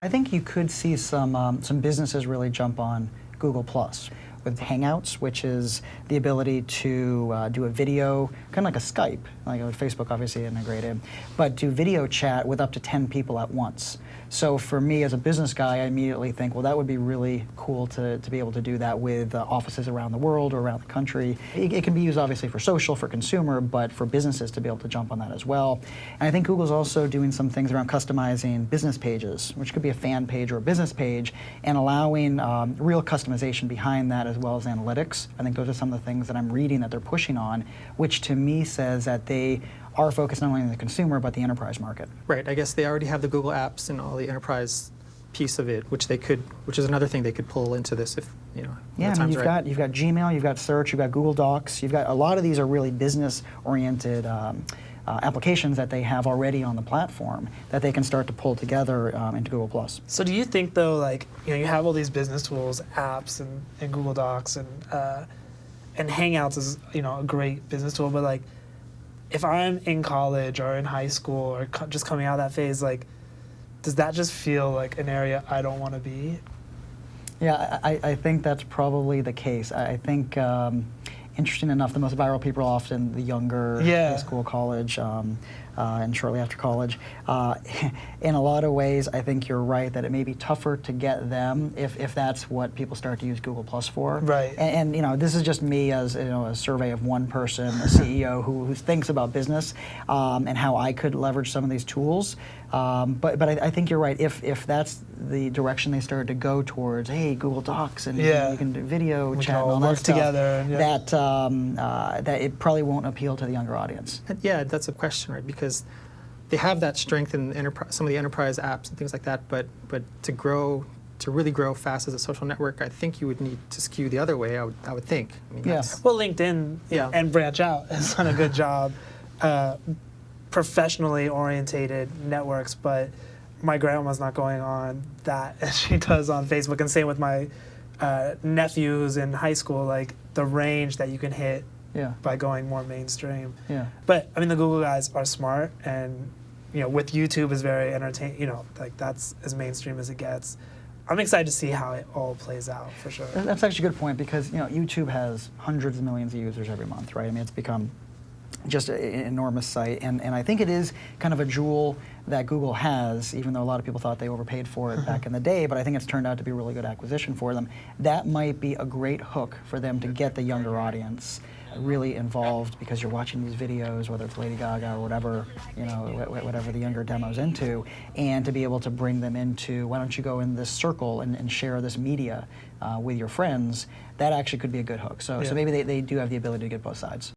I think you could see some businesses really jump on Google Plus with Hangouts, which is the ability to do a video, kind of like a Skype, like Facebook obviously integrated, but do video chat with up to 10 people at once. So for me as a business guy, I immediately think, well, that would be really cool to be able to do that with offices around the world or around the country. It can be used obviously for social, for consumer, but for businesses to be able to jump on that as well. And I think Google's also doing some things around customizing business pages, which could be a fan page or a business page, and allowing real customization behind that as well as analytics. I think those are some of the things that I'm reading that they're pushing on, which to me says that they are focused not only on the consumer, but the enterprise market. Right, I guess they already have the Google Apps and all the enterprise piece of it, which is another thing they could pull into this if, you know, yeah, I mean, you've got Gmail, you've got Search, you've got Google Docs, you've got a lot of these are really business-oriented applications that they have already on the platform that they can start to pull together into Google+. So do you think though, like, you know, you have all these business tools, apps, and Google Docs, and Hangouts is, you know, a great business tool, but like, if I'm in college or in high school or just coming out of that phase, like, does that just feel like an area I don't want to be? Yeah, I think that's probably the case. I think, interesting enough, the most viral people are often the younger, high school, college, and shortly after college. In a lot of ways, I think you're right that it may be tougher to get them if that's what people start to use Google Plus for. Right. And you know, this is just me as, you know, a survey of one person, a CEO who thinks about business and how I could leverage some of these tools. But I think you're right. If that's the direction they started to go towards, hey, Google Docs and you can do video chat and all that stuff, together, that it probably won't appeal to the younger audience. Yeah, that's a question, right? Because they have that strength in some of the enterprise apps and things like that, but to really grow fast as a social network, I think you would need to skew the other way, I would think. I mean, well, LinkedIn and BranchOut has done a good job professionally orientated networks, but my grandma's not going on that as she does on Facebook, and same with my nephews in high school, like the range that you can hit by going more mainstream. But I mean, the Google guys are smart, and you know, with YouTube is very entertaining. You know, like that's as mainstream as it gets. I'm excited to see how it all plays out for sure. That's actually a good point because, you know, YouTube has hundreds of millions of users every month, right? I mean, it's become just an enormous site, and I think it is kind of a jewel that Google has, even though a lot of people thought they overpaid for it back in the day, but I think it's turned out to be a really good acquisition for them. That might be a great hook for them to get the younger audience really involved, because you're watching these videos, whether it's Lady Gaga or whatever, you know, whatever the younger demo's into, and to be able to bring them into, why don't you go in this circle and share this media with your friends, that actually could be a good hook. So maybe they do have the ability to get both sides.